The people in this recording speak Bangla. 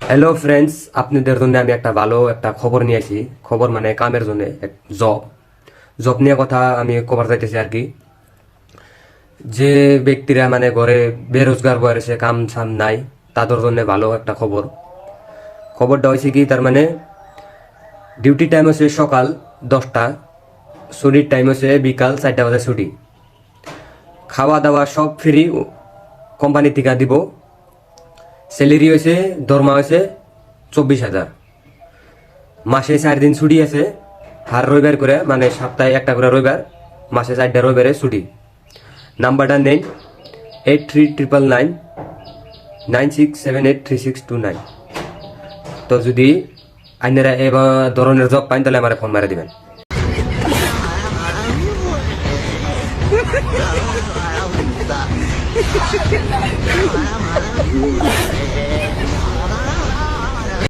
হ্যালো ফ্রেন্ডস, আপনাদের জন্য আমি একটা খবর নিয়ে আসি। খবর মানে কামের জন্য জব জব নিয়ে কথা আমি কভার চাইতেছি আর কি। যে ব্যক্তিরা মানে ঘরে বেরোজগার বয়সে কাম সাম নাই, তাদের জন্য ভালো একটা খবর। খবরটা হয়েছে কি, তার মানে ডিউটি টাইম হচ্ছে সকাল 10টা, ছুটির টাইম হচ্ছে বিকাল 4টা বাজে ছুটি। খাওয়া দাওয়া সব ফ্রি, কোম্পানি থেকে দিব। স্যালারি হয়েছে, দরমা হয়েছে 24,000। মাসে 4 দিন ছুটি আছে, হার রবিবার করে, মানে সপ্তাহে একটা করে রবিবার, মাসে 4টা রবিবারে ছুটি। নাম্বারটা নেই 839996783629। তো যদি আপনারা এবার ধরনের জব পাইন তাহলে আমার ফোন মারা দিবেন।